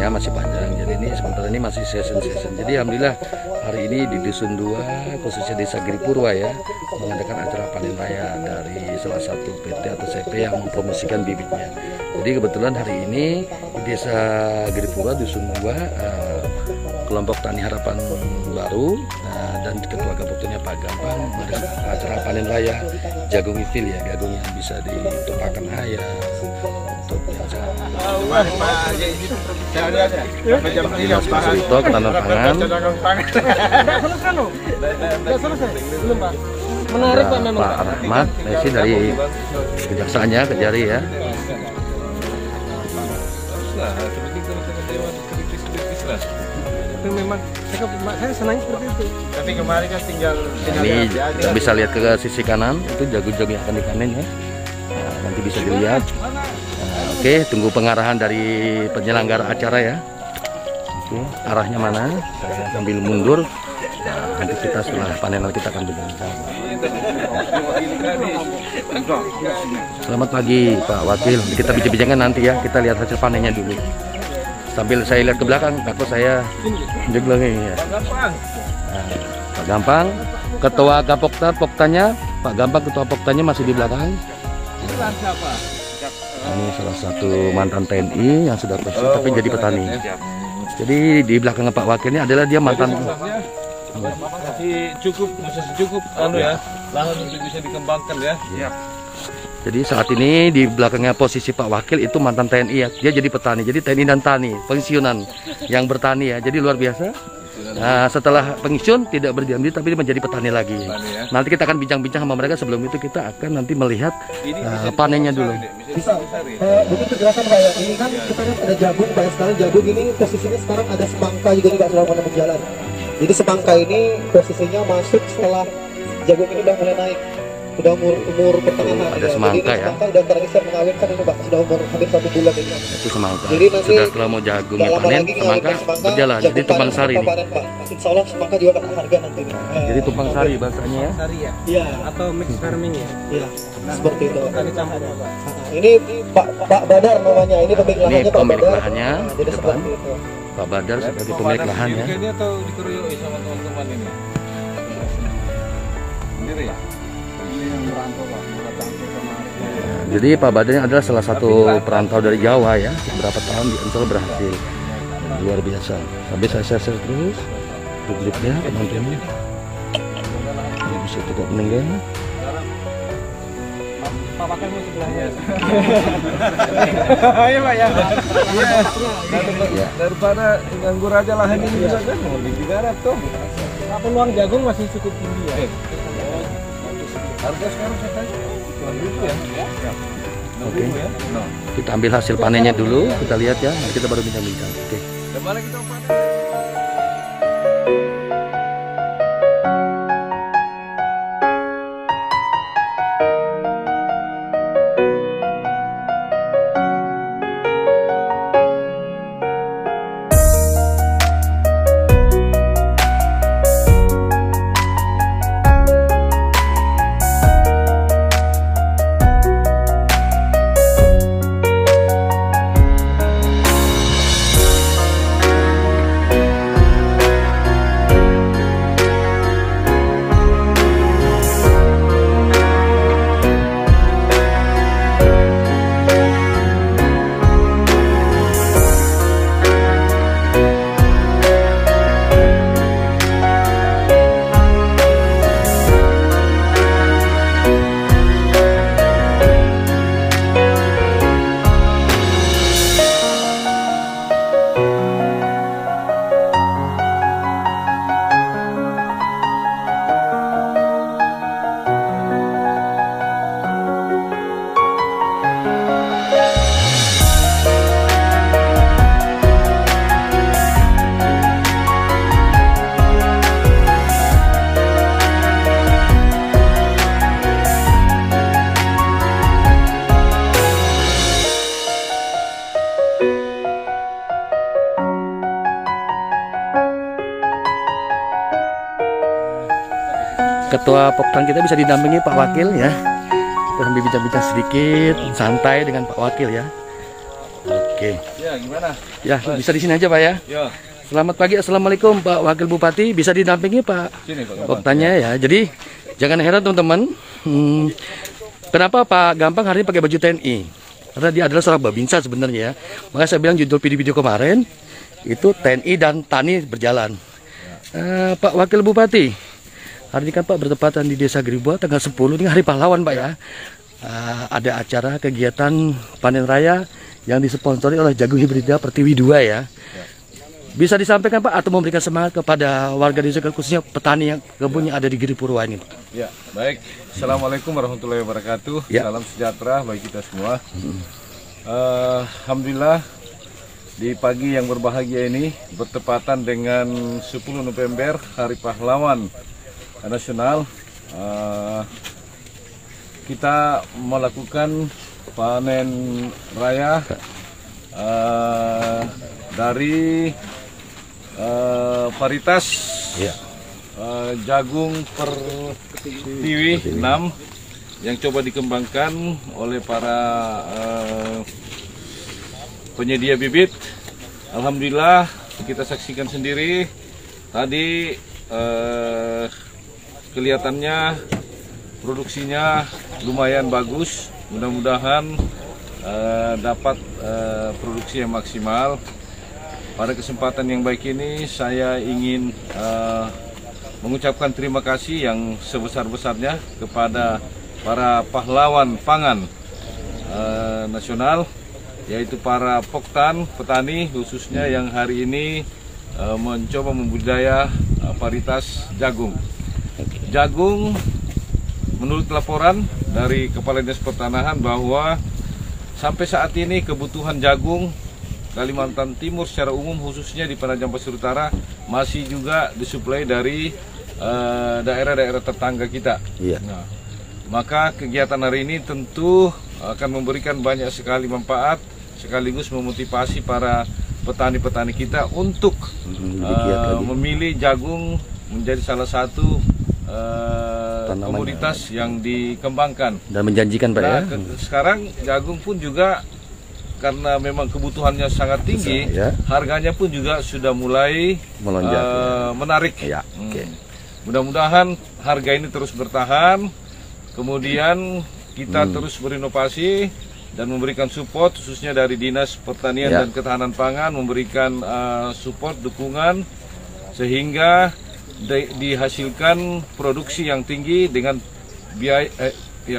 ya, masih panjang. Jadi ini sementara ini masih season. Jadi alhamdulillah hari ini di Dusun 2 khususnya Desa Giripurwa ya mengadakan acara panen raya dari salah satu PT atau CP yang mempromosikan bibitnya. Jadi kebetulan hari ini di Desa Giripurwa Dusun 2 kelompok Tani Harapan Baru dan ketua gabungannya Pak Gampang mengadakan acara panen raya jagung ifil ya, jagung yang bisa ditumpahkan ayam untuk yang Dinas Pak Surito Ketahanan Pangan. Menarik Pak memang. Pak Rahmat Messi dari kejaksaannya Kejari ya. Itu memang saya senang seperti itu. Tapi kemarin kan tinggal ini kita bisa lihat ke sisi kanan itu jagung-jagung yang akan dipanen ya. Nah, nanti bisa dilihat. Oke, tunggu pengarahan dari penyelenggara acara ya. Oke, arahnya mana? Saya sambil mundur. Nah, nanti kita setelah panen kita akan berbincang. Selamat pagi Pak Wakil. Kita bincang-bincangkan nanti ya. Kita lihat hasil panennya dulu. Sambil saya lihat ke belakang, takut saya di belakang ya. Nah, Pak Gampang, Ketua Poktanya, Pak Gampang Ketua Poktanya masih di belakang. Ini salah satu mantan TNI yang sudah pensiun tapi jadi petani. Jadi di belakang Pak Wakil ini adalah dia mantan. Masih cukup ya, lahan untuk bisa dikembangkan ya. Jadi saat ini di belakangnya posisi Pak Wakil itu mantan TNI ya, dia jadi petani, jadi TNI dan tani, pensiunan yang bertani ya, jadi luar biasa. Nah, setelah pensiun tidak berdiam diri tapi menjadi petani lagi. Nanti kita akan bincang-bincang sama mereka, sebelum itu kita akan nanti melihat panennya dulu. Bisa, mungkin penjelasan Pak ya, ini kan kita lihat ada jagung, banyak sekali jagung ini posisinya sekarang ada semangka juga nih Pak sudah mulai berjalan. Jadi semangka ini posisinya masuk setelah jagung ini udah mulai naik. Sudah umur pertengahan. Ada semangka ya. Semangka udah terakhir mengawinkan ini Pak, sudah umur hampir 1 bulan ini. Itu semangka. Jadi nanti sudah kalau mau jagungnya panen, semangka berjalan. Jadi tumpang sari nih. Insya Allah semangka juga akan harga nanti. Jadi tumpang sari bahasanya ya. Sari ya? Iya. Atau mix farming ya? Iya. Seperti itu. Tadi campurnya Pak. Ini Pak Badar namanya. Ini pemilik lahannya. Ini pemilik lahannya di depan. itu. Pak Badar sebagai pemilik lahan ya. Ini atau dikeroyoki sama teman-teman ini? Sendiri ya? Ini yang merantau Pak, Jadi Pak Badar adalah salah satu perantau dari Jawa ya, beberapa tahun di Ancol berhasil, luar biasa. Sampai saya share terus grupnya teman-teman, bisa tetap meninggal. Pak Wakil mau sebelahnya. Iya Pak ya. Daripada nganggur aja lahan ini juga kan mau digarap tuh. Peluang jagung masih cukup tinggi ya. Harga sekarang saya tanya 2.000 ya. Oke. Kita ambil hasil panennya dulu, kita lihat ya, nanti kita baru bincang-bincang. Oke. Kemana kita panen? Ketua Poktan kita bisa didampingi Pak Wakil ya. Kita sambil bincang-bincang sedikit, santai dengan Pak Wakil ya. Oke. Oke. Ya, gimana? Ya, bisa di sini aja Pak ya. Ya, Selamat pagi, Assalamualaikum Pak Wakil Bupati. Bisa didampingi Pak sini Pak. Oktannya ya. Jadi jangan heran teman-teman. Kenapa Pak Gampang hari ini pakai baju TNI? Karena dia adalah seorang babinsa sebenarnya ya. Makanya saya bilang judul video kemarin itu TNI dan Tani berjalan. Pak Wakil Bupati, hari ini kan Pak bertepatan di Desa Gribuah tanggal 10 ini Hari Pahlawan Pak ya. Ada acara kegiatan panen raya yang disponsori oleh Jagung Hibrida Pertiwi 2 ya. Bisa disampaikan Pak atau memberikan semangat kepada warga desa khususnya petani yang kebun yang ada di Giripurwa ini Pak. Ya, baik. Assalamualaikum warahmatullahi wabarakatuh. Ya. Salam sejahtera bagi kita semua. Alhamdulillah di pagi yang berbahagia ini bertepatan dengan 10 November Hari Pahlawan Nasional. Kita melakukan panen raya dari varietas jagung Pertiwi 6 yang coba dikembangkan oleh para penyedia bibit. Alhamdulillah kita saksikan sendiri tadi kelihatannya produksinya lumayan bagus. Mudah-mudahan dapat produksi yang maksimal. Pada kesempatan yang baik ini saya ingin mengucapkan terima kasih yang sebesar-besarnya kepada para pahlawan pangan nasional, yaitu para poktan, petani khususnya yang hari ini mencoba membudidaya varietas jagung. Jagung, menurut laporan dari Kepala Dinas Pertanahan bahwa sampai saat ini kebutuhan jagung Kalimantan Timur secara umum khususnya di Penajam Pasir Utara masih juga disuplai dari daerah-daerah tetangga kita. Iya. Nah, maka kegiatan hari ini tentu akan memberikan banyak sekali manfaat sekaligus memotivasi para petani-petani kita untuk memilih jagung menjadi salah satu komoditas yang dikembangkan Dan menjanjikan Pak ya. Sekarang jagung pun juga karena memang kebutuhannya sangat tinggi, harganya pun juga sudah mulai Melonjak, menarik. Ya, oke. Mudah-mudahan harga ini terus bertahan, kemudian kita terus berinovasi dan memberikan support khususnya dari Dinas Pertanian dan Ketahanan Pangan, memberikan support, dukungan sehingga dihasilkan produksi yang tinggi dengan biaya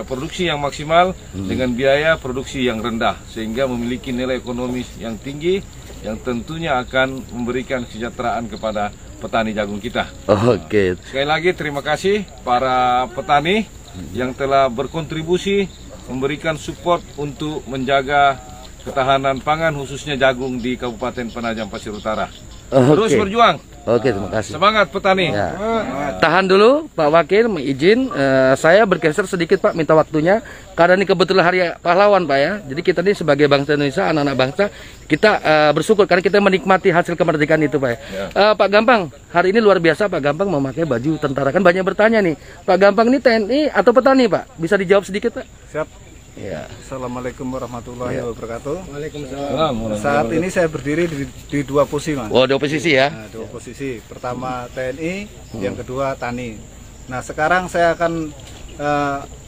produksi yang maksimal dengan biaya produksi yang rendah sehingga memiliki nilai ekonomis yang tinggi yang tentunya akan memberikan kesejahteraan kepada petani jagung kita. Oke. Sekali lagi terima kasih para petani yang telah berkontribusi memberikan support untuk menjaga ketahanan pangan khususnya jagung di Kabupaten Penajam Pasir Utara. Terus berjuang. Oke, terima kasih. Semangat petani. Ya. Tahan dulu Pak Wakil, izin saya bergeser sedikit Pak, minta waktunya karena ini kebetulan Hari Pahlawan Pak ya. Jadi kita ini sebagai bangsa Indonesia, anak-anak bangsa, kita bersyukur karena kita menikmati hasil kemerdekaan itu Pak ya. Pak Gampang, hari ini luar biasa Pak Gampang memakai baju tentara. Kan banyak bertanya nih, Pak Gampang ini TNI atau petani Pak? Bisa dijawab sedikit Pak? Siap. Ya. Assalamuallam warahmatullahi wabarakatuh. Waalaikumsalam. Saat ini saya berdiri di dua posisi, Mas. Oh, di oposisi ya. Nah, dua posisi. Pertama TNI, yang kedua Tani. Nah, sekarang saya akan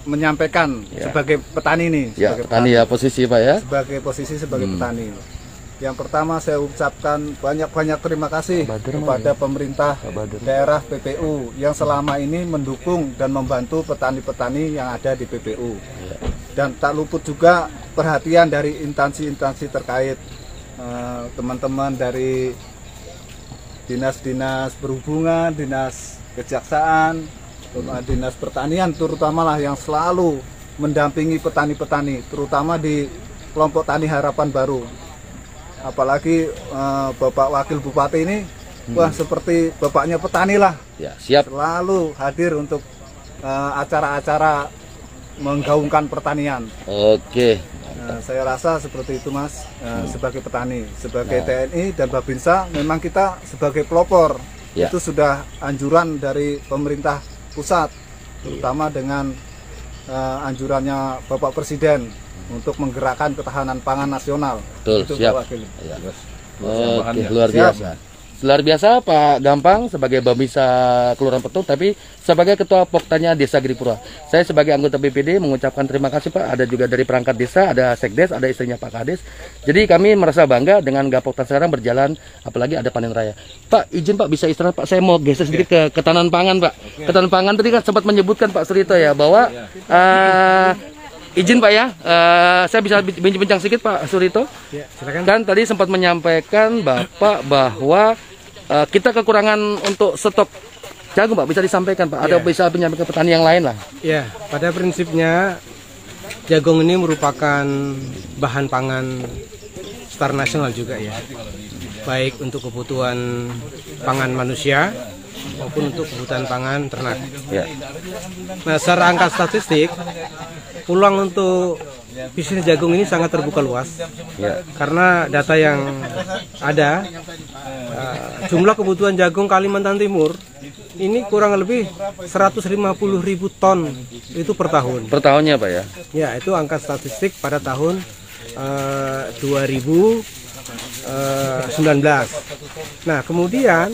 menyampaikan sebagai petani nih, Ya, sebagai petani ya posisi Pak ya. sebagai posisi sebagai petani. Yang pertama saya ucapkan banyak-banyak terima kasih kepada pemerintah daerah PPU yang selama ini mendukung dan membantu petani-petani yang ada di PPU. Dan tak luput juga perhatian dari instansi-instansi terkait, teman-teman dari dinas-dinas perhubungan, dinas kejaksaan, dinas pertanian terutama lah yang selalu mendampingi petani-petani, terutama di kelompok Tani Harapan Baru. Apalagi Bapak Wakil Bupati ini, wah seperti bapaknya petani lah. Ya, siap. Selalu hadir untuk acara-acara menggaungkan pertanian. Oke. Saya rasa seperti itu Mas, sebagai petani, sebagai TNI dan Babinsa memang kita sebagai pelopor. Itu sudah anjuran dari pemerintah pusat, terutama dengan anjurannya Bapak Presiden untuk menggerakkan ketahanan pangan nasional. Betul, Itu siap. Pak Wakil. Ya. bahannya. Oke, luar biasa. Luar biasa Pak Gampang sebagai Babinsa Kelurahan Petung, tapi sebagai Ketua Poktanya Desa Giripura. Saya sebagai anggota BPD mengucapkan terima kasih Pak. Ada juga dari perangkat desa, ada Sekdes, ada istrinya Pak Kades. Jadi kami merasa bangga dengan Gapoktan sekarang berjalan, apalagi ada panen raya. Pak, izin Pak bisa istirahat Pak. Saya mau geser sedikit ke ketahanan pangan Pak. Ketahanan pangan tadi kan sempat menyebutkan Pak Surito ya bahwa izin Pak ya, saya bisa bincang sedikit Pak Surito. Ya, silakan. Kan tadi sempat menyampaikan Bapak bahwa kita kekurangan untuk stok jagung Pak, bisa disampaikan Pak, ada bisa menyampaikan petani yang lain lah. Ya, pada prinsipnya jagung ini merupakan bahan pangan secara nasional juga ya. Baik untuk kebutuhan pangan manusia maupun untuk kebutuhan pangan ternak. Ya. Nah, secara angka statistik, peluang untuk bisnis jagung ini sangat terbuka luas. Ya. Karena data yang ada, jumlah kebutuhan jagung Kalimantan Timur ini kurang lebih 150.000 ton itu per tahun. Per tahunnya Pak ya. Ya, itu angka statistik pada tahun 2019. Nah, kemudian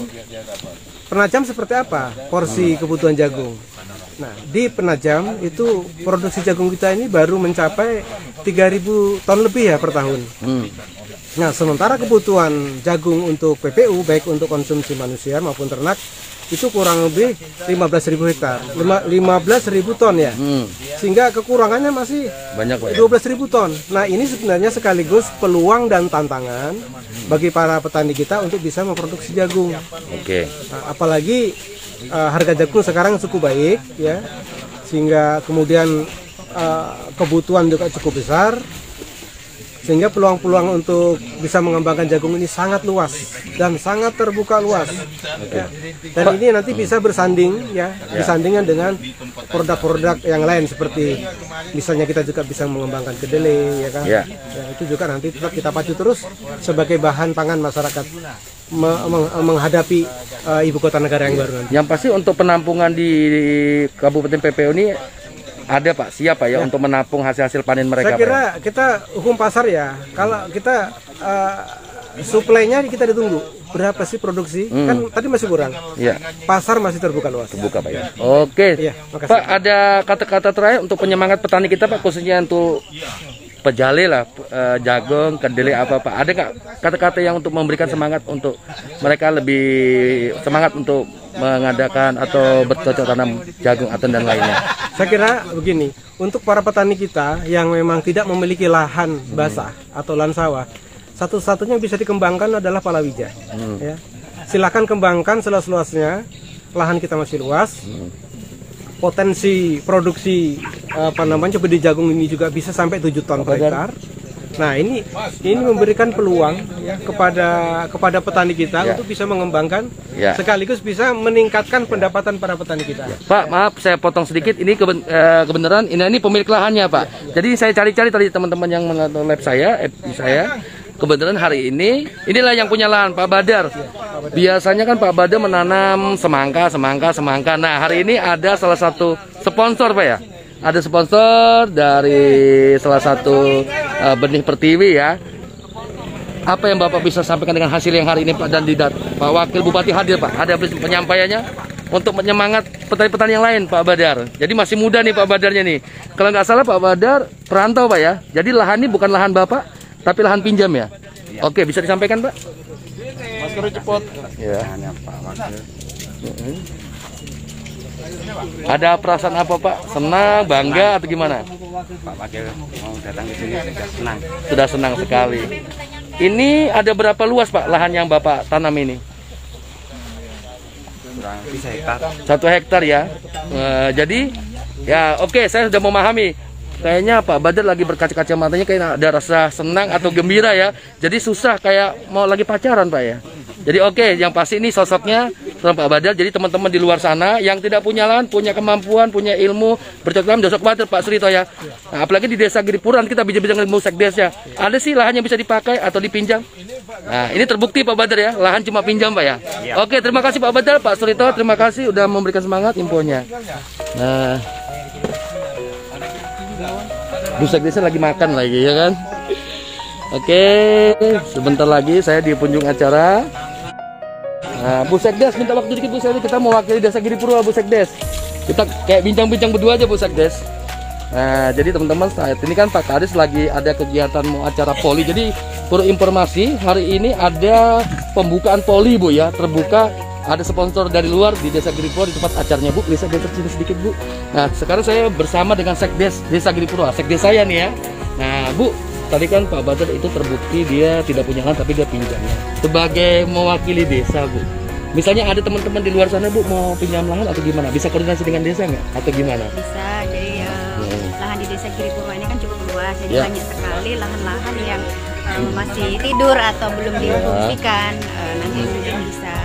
Penajam seperti apa porsi kebutuhan jagung? Nah, di Penajam itu produksi jagung kita ini baru mencapai 3.000 ton lebih ya per tahun. Nah, sementara kebutuhan jagung untuk PPU baik untuk konsumsi manusia maupun ternak itu kurang lebih 15.000 hektar, 15.000 ton ya. Sehingga kekurangannya masih Banyak Pak ya. 12.000 ton. Nah, ini sebenarnya sekaligus peluang dan tantangan bagi para petani kita untuk bisa memproduksi jagung. Oke. Nah, apalagi harga jagung sekarang cukup baik ya, sehingga kemudian kebutuhan juga cukup besar, sehingga peluang-peluung untuk bisa mengembangkan jagung ini sangat luas dan sangat terbuka luas. Ya. Dan ini nanti bisa bersanding ya, bersandingan dengan produk-produk yang lain seperti misalnya kita juga bisa mengembangkan kedelai ya kan. Ya, itu juga nanti tetap kita pacu terus sebagai bahan pangan masyarakat menghadapi ibu kota negara yang baru nanti. Yang pasti untuk penampungan di Kabupaten PPU ini ada Pak, siap Pak ya, untuk menampung hasil-hasil panen mereka. Saya kira Pak, ya? kita hukum pasar ya, kalau kita suplainya kita ditunggu berapa sih produksi, kan tadi masih kurang. Iya. Pasar masih terbuka luas. Terbuka Pak ya. Oke. Iya, makasih. Pak, ada kata-kata terakhir untuk penyemangat petani kita Pak, khususnya untuk pejale lah, jagung, kedelai apa Pak. Ada nggak kata-kata yang untuk memberikan semangat untuk mereka lebih semangat untuk mengadakan atau bercocok tanam jagung atau dan lainnya? Saya kira begini, untuk para petani kita yang memang tidak memiliki lahan basah atau lahan sawah, satu-satunya yang bisa dikembangkan adalah palawija. Ya. Silakan kembangkan seluas-luasnya, lahan kita masih luas. Potensi produksi di jagung ini juga bisa sampai 7 ton per hektar. Nah, ini memberikan peluang ya, kepada petani kita untuk bisa mengembangkan sekaligus bisa meningkatkan pendapatan para petani kita. Pak, maaf saya potong sedikit, ini kebenaran ini pemilik lahannya Pak. Jadi saya cari-cari tadi teman-teman yang menonton live saya, kebenaran hari ini inilah yang punya lahan Pak Badar. Biasanya kan Pak Badar menanam semangka. Nah, hari ini ada salah satu sponsor Pak ya. Ada sponsor dari salah satu benih pertiwi ya. Apa yang Bapak bisa sampaikan dengan hasil yang hari ini Pak, dan Pak Wakil Bupati hadir Pak. Ada penyampaiannya untuk menyemangat petani-petani yang lain Pak Badar. Jadi masih muda nih Pak Badarnya nih. Kalau nggak salah Pak Badar perantau Pak ya. Jadi lahan ini bukan lahan Bapak, tapi lahan pinjam ya. Oke, bisa disampaikan Pak? Masker cepot. Ya. Ada perasaan apa Pak? Senang, bangga atau gimana? Pak Wakil mau datang ke sini sudah senang. Sudah senang sekali. Ini ada berapa luas Pak lahan yang Bapak tanam ini? Kurang lebih 1 hektar. 1 hektar ya. Jadi ya oke, saya sudah memahami. Kayaknya Pak Badar lagi berkaca-kaca matanya kayak ada rasa senang atau gembira ya. Jadi susah kayak mau lagi pacaran Pak ya. Jadi oke, yang pasti ini sosoknya Pak Badar. Jadi teman-teman di luar sana yang tidak punya lahan, punya kemampuan, punya ilmu, bercocok tanam, dosok Badar Pak Surito ya. Nah, apalagi di desa Giripuran kita bincang-bincang ilmu sekdesnya. Ada sih lahan yang bisa dipakai atau dipinjam. Nah, ini terbukti Pak Badar ya, lahan cuma pinjam Pak ya. Oke, terima kasih Pak Badar, Pak Surito, terima kasih udah memberikan semangat infonya. Nah, Bu Sekdesnya lagi makan lagi ya kan. Oke, sebentar lagi saya di penghujung acara. Nah, Bu Sekdes minta waktu dikit Bu Sekdes, kita mewakili Desa Giripurwa Bu Sekdes. Kita kayak bincang-bincang berdua aja Bu Sekdes. Nah, jadi teman-teman saat ini kan Pak Kades lagi ada kegiatan mau acara poli. Jadi perlu informasi hari ini ada pembukaan poli Bu ya, terbuka. Ada sponsor dari luar di Desa Giripurwa di tempat acaranya Bu. Bisa sini sedikit Bu. Nah, sekarang saya bersama dengan Sekdes Desa Giripurwa, Sekdes saya nih ya. Nah, Bu, tadi kan Pak Badar itu terbukti dia tidak punya lahan tapi dia pinjamnya. Sebagai mewakili desa Bu, misalnya ada teman-teman di luar sana Bu mau pinjam lahan atau gimana? Bisa koordinasi dengan desa nggak? Atau gimana? Bisa, jadi lahan di Desa Giripurwa ini kan cukup luas, jadi banyak sekali lahan-lahan yang masih tidur atau belum difungsikan. Nanti mungkin bisa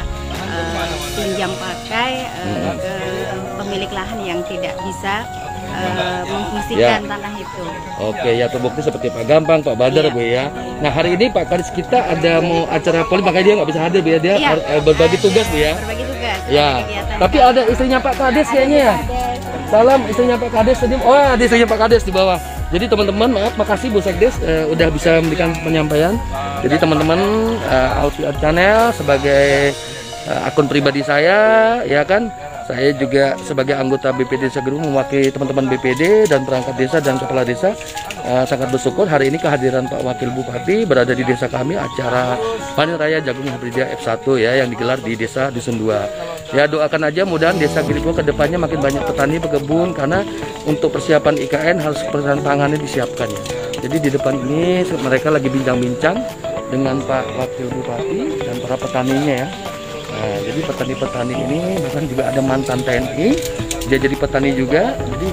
pinjam pakai ke pemilik lahan yang tidak bisa memfungsikan tanah itu. Oke, ya terbukti seperti Pak Gampang, Pak Badar Bu ya. Nah hari ini Pak Kades kita ada mau acara poli, makanya dia nggak bisa hadir Bu ya, dia berbagi tugas Bu ya. Berbagi tugas. Ya. Tapi ada istrinya Pak Kades kayaknya ya. Salam istrinya Pak Kades tadi. Oh, ada istrinya Pak Kades di bawah. Jadi teman-teman, maaf, makasih Bu Sekdes udah bisa memberikan penyampaian. Jadi teman-teman, Alfiat Channel sebagai akun pribadi saya, ya kan. Saya juga sebagai anggota BPD Desa Giripurwa mewakili teman-teman BPD dan perangkat desa dan kepala desa sangat bersyukur hari ini kehadiran Pak Wakil Bupati berada di desa kami acara Panen Raya Jagung Hibrida F1 ya yang digelar di Desa Dusun 2. Ya doakan aja mudahan Desa Giripurwa kedepannya makin banyak petani pekebun karena untuk persiapan IKN harus persiapan pangannya disiapkan ya. Jadi di depan ini mereka lagi bincang-bincang dengan Pak Wakil Bupati dan para petaninya ya. Nah, jadi petani-petani ini bahkan juga ada mantan TNI, dia jadi petani juga, jadi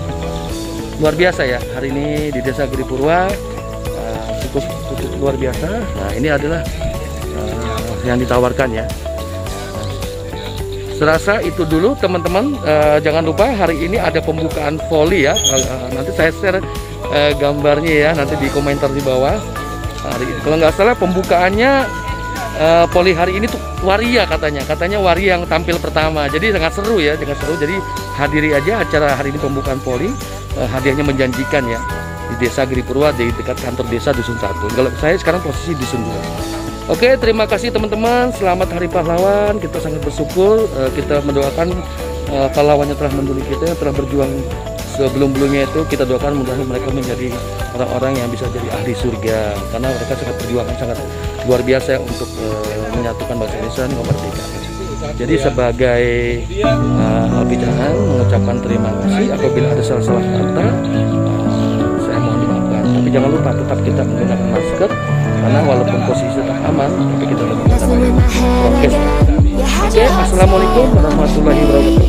luar biasa ya hari ini di Desa Giripurwa cukup luar biasa. Nah ini adalah yang ditawarkan ya. Serasa itu dulu teman-teman, jangan lupa hari ini ada pembukaan voli ya. Nanti saya share gambarnya ya nanti di komentar di bawah. Kalau nggak salah pembukaannya poli hari ini tuh waria katanya waria yang tampil pertama, jadi sangat seru ya, jadi hadiri aja acara hari ini pembukaan poli. Hadiahnya menjanjikan ya di Desa Giripurwa di dekat kantor desa Dusun 1. Kalau saya sekarang posisi Dusun 2. Oke, terima kasih teman-teman, selamat Hari Pahlawan, kita sangat bersyukur, kita mendoakan pahlawannya telah menduli kita yang telah berjuang sebelum-belumnya itu, kita doakan mudah-mudahan mereka menjadi orang-orang yang bisa jadi ahli surga karena mereka sangat perjuangan sangat luar biasa untuk menyatukan bangsa Indonesia dengan kemerdekaan. Jadi sebagai pembicaraan mengucapkan terima kasih apabila ada salah-salah kata, saya mohon dimaafkan. Tapi jangan lupa tetap kita menggunakan masker karena walaupun posisi tetap aman, tapi kita tetap menggunakan prokes. Oke, assalamualaikum warahmatullahi wabarakatuh.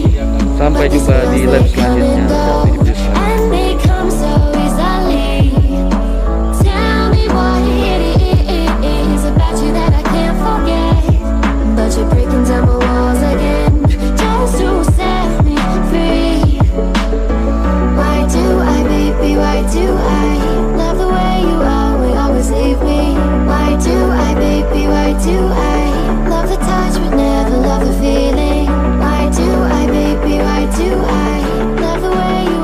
Sampai jumpa di live selanjutnya. You're breaking down my walls again just to set me free. Why do I, baby, why do I love the way you always leave me? Why do I, baby, why do I love the touch but never love the feeling? Why do I, baby, why do I love the way you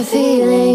feeling.